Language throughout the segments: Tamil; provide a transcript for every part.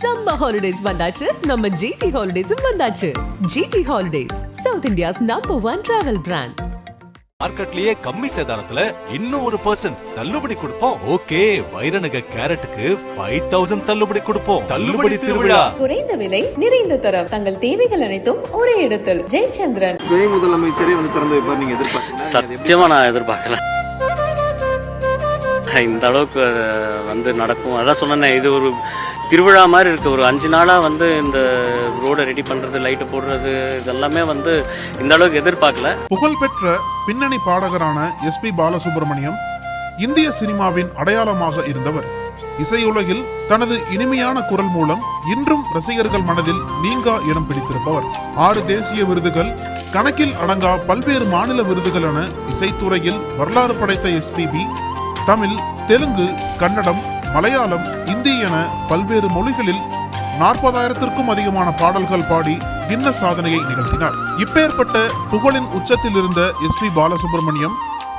சம்மர் ஹாலிடேஸ் வந்தாச்சு, நம்ம ஜிடி ஹாலிடேஸும் வந்தாச்சு. GT holidays, south India's number 1 travel brand. மார்க்கெட்லயே கம்மி சேதாரத்துல இன்னும் 1% தள்ளுபடி கொடுப்போம். ஓகே, வைரநக கேரட்டுக்கு 5000 தள்ளுபடி கொடுப்போம். தள்ளுபடி திருவிழா. குறைந்த விலை, நிறைந்த தரம், தங்கள் தேவைகள் அனைத்தும் ஒரே இடத்தில். ஜெயச்சந்திரன் துணை முதலமைச்சரே வந்து திறந்து வைப்பார், நீங்க எதிர்பார்க்கல? சத்தியமா நான் எதிர்பார்க்கல. இந்த அளவுக்கு வந்து நடக்கும் அதான் சொன்னேன். இது ஒரு திருவிழா மாதிரி இருக்குது. ஒரு 5 நாளாக வந்து இந்த ரோடை ரெடி பண்ணுறது, லைட்டு போடுறது, இதெல்லாமே வந்து இந்த அளவுக்கு எதிர்பார்க்கல. புகழ்பெற்ற பின்னணி பாடகரான எஸ்பி பாலசுப்ரமணியம் இந்திய சினிமாவின் அடையாளமாக இருந்தவர். இசையுலகில் தனது இனிமையான குரல் மூலம் இன்றும் ரசிகர்கள் மனதில் நீங்கா இடம் பிடித்திருப்பவர். 6 தேசிய விருதுகள், கணக்கில் அடங்கா பல்வேறு மாநில விருதுகள் என இசைத்துறையில் வரலாறு படைத்த எஸ்பிபி தமிழ், தெலுங்கு, கன்னடம், மலையாளம், இந்தி என பல்வேறு மொழிகளில் 40,000த்திற்கும் அதிகமான பாடல்கள் பாடி கின்னஸ் சாதனையை நிகழ்த்தினார். இப்பேற்பட்ட புகழின் உச்சத்தில் இருந்த எஸ்பி பாலசுப்ரமணியம்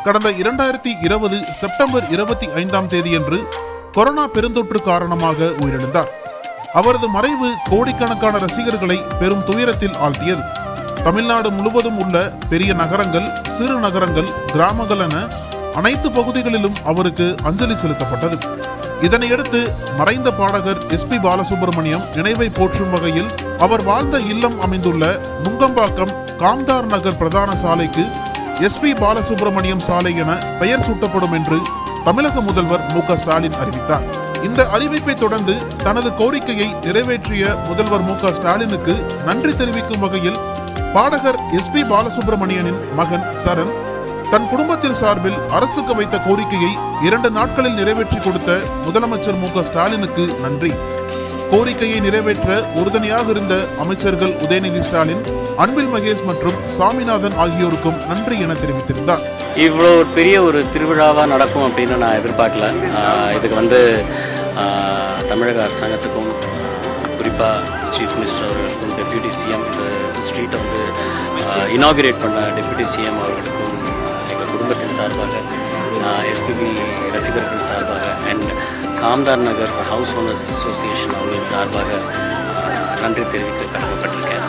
கடந்த 2020 செப்டம்பர் 25ஆம் தேதியன்று கொரோனா பெருந்தொற்று காரணமாக உயிரிழந்தார். அவரது மறைவு கோடிக்கணக்கான ரசிகர்களை பெரும் துயரத்தில் ஆழ்த்தியது. தமிழ்நாடு முழுவதும் உள்ள பெரிய நகரங்கள், சிறு நகரங்கள், கிராமங்கள் என அனைத்து பகுதிகளிலும் அவருக்கு அஞ்சலி செலுத்தப்பட்டது. இதனையடுத்து மறைந்த பாடகர் எஸ்பி பாலசுப்ரமணியம் நினைவை போற்றும் வகையில் அவர் வாழ்ந்த இல்லம் அமைந்துள்ள நுங்கம்பாக்கம் காம்தார் நகர் பிரதான சாலைக்கு எஸ்பி பாலசுப்ரமணியம் சாலை என பெயர் சூட்டப்படும் என்று தமிழக முதல்வர் மு.க. ஸ்டாலின் அறிவித்தார். இந்த அறிவிப்பை தொடர்ந்து தனது கோரிக்கையை நிறைவேற்றிய முதல்வர் மு.க. ஸ்டாலினுக்கு நன்றி தெரிவிக்கும் வகையில் பாடகர் எஸ்பி பாலசுப்ரமணியனின் மகன் சரண் தன் குடும்பத்தில் சார்பில் அரசுக்கு வைத்த கோரிக்கையை 2 நாட்களில் நிறைவேற்றி கொடுத்த முதலமைச்சர் மு.க. ஸ்டாலினுக்கு நன்றி. கோரிக்கையை நிறைவேற்ற உறுதுணையாக இருந்த அமைச்சர்கள் உதயநிதி ஸ்டாலின், அன்பில் மகேஷ் மற்றும் சாமிநாதன் ஆகியோருக்கும் நன்றி என தெரிவித்திருந்தார். இவ்வளோ பெரிய ஒரு திருவிழாவாக நடக்கும் அப்படின்னு நான் எதிர்பார்க்கல. இதுக்கு வந்து தமிழக அரசாங்கத்துக்கும், குறிப்பாக சீஃப் மினிஸ்டர் அவர்களுக்கும், டெப்யூட்டி சிஎம், இந்த ஸ்ட்ரீட்டை வந்து இனாகுரேட் பண்ண டெப்யூட்டி சிஎம் அவர்களுக்கும், எங்கள் குடும்பத்தின் சார்பாக, எஸ்பிபி ரசிகர்கள் சார்பாக and Kamdar Nagar house owners association அவர்களின் சார்பாக நன்றி தெரிவிக்க கடமைப்பட்டிருக்கேன்.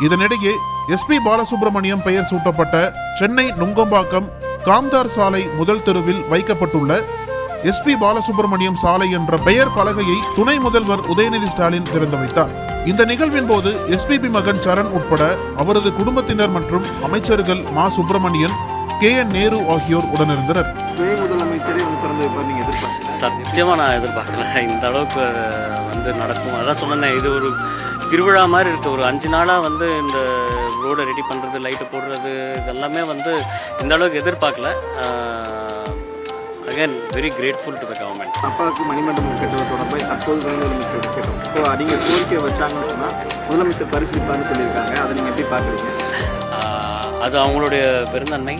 இதனிடையே எஸ்பி பாலசுப்ரமணியம் பெயர் சூட்டப்பட்ட சென்னை நுங்கம்பாக்கம் காம்தார் சாலை முதல் தெருவில் வைக்கப்பட்டுள்ள எஸ்பி பாலசுப்ரமணியம் சாலை என்ற பெயர் பலகையை துணை முதல்வர் உதயநிதி ஸ்டாலின் திறந்து வைத்தார். இந்த நிகழ்வின் போது எஸ்பிபி மகன் சரண் உட்பட அவரது குடும்பத்தினர் மற்றும் அமைச்சர்கள் மா சுப்பிரமணியன், KN நேரு ஆகியோர் உடனிருந்தனர். துணை முதலமைச்சரே வந்து திறந்து வைப்பார், நீங்க எதிர்பார்க்கல? சத்தியமா நான் எதிர்பார்க்கல. இந்த அளவுக்கு வந்து நடக்கும் அதான் சொன்னேன். இது ஒரு திருவிழா மாதிரி இருக்குது. ஒரு 5 நாளாக வந்து இந்த ரோடை ரெடி பண்ணுறது, லைட்டு போடுறது, இதெல்லாமே வந்து இந்த அளவுக்கு எதிர்பார்க்கல. Again very grateful to the government. அப்பாவுக்கு மணிமண்டபம் கட்டுவது தொடர்பாக தற்போது துணை முதலமைச்சர் கேட்டோம். ஸோ நீங்கள் கோரிக்கை வச்சாங்கன்னு சொன்னால் முதலமைச்சர் பரிசீலிப்பார்னு சொல்லியிருக்காங்க. அதை நீங்கள் எப்படி பார்க்குறீங்க? அது அவங்களுடைய பெருந்தன்மை.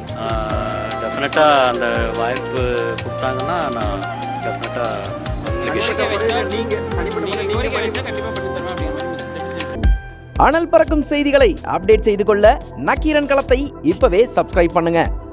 டெஃபினட்டாக அந்த வாய்ப்பு கொடுத்தாங்கன்னா நான் டெஃபினட்டாக அனல் பறக்கும் செய்திகளை அப்டேட் செய்து கொள்ள நக்கீரன் களத்தை இப்பவே சப்ஸ்கிரைப் பண்ணுங்க.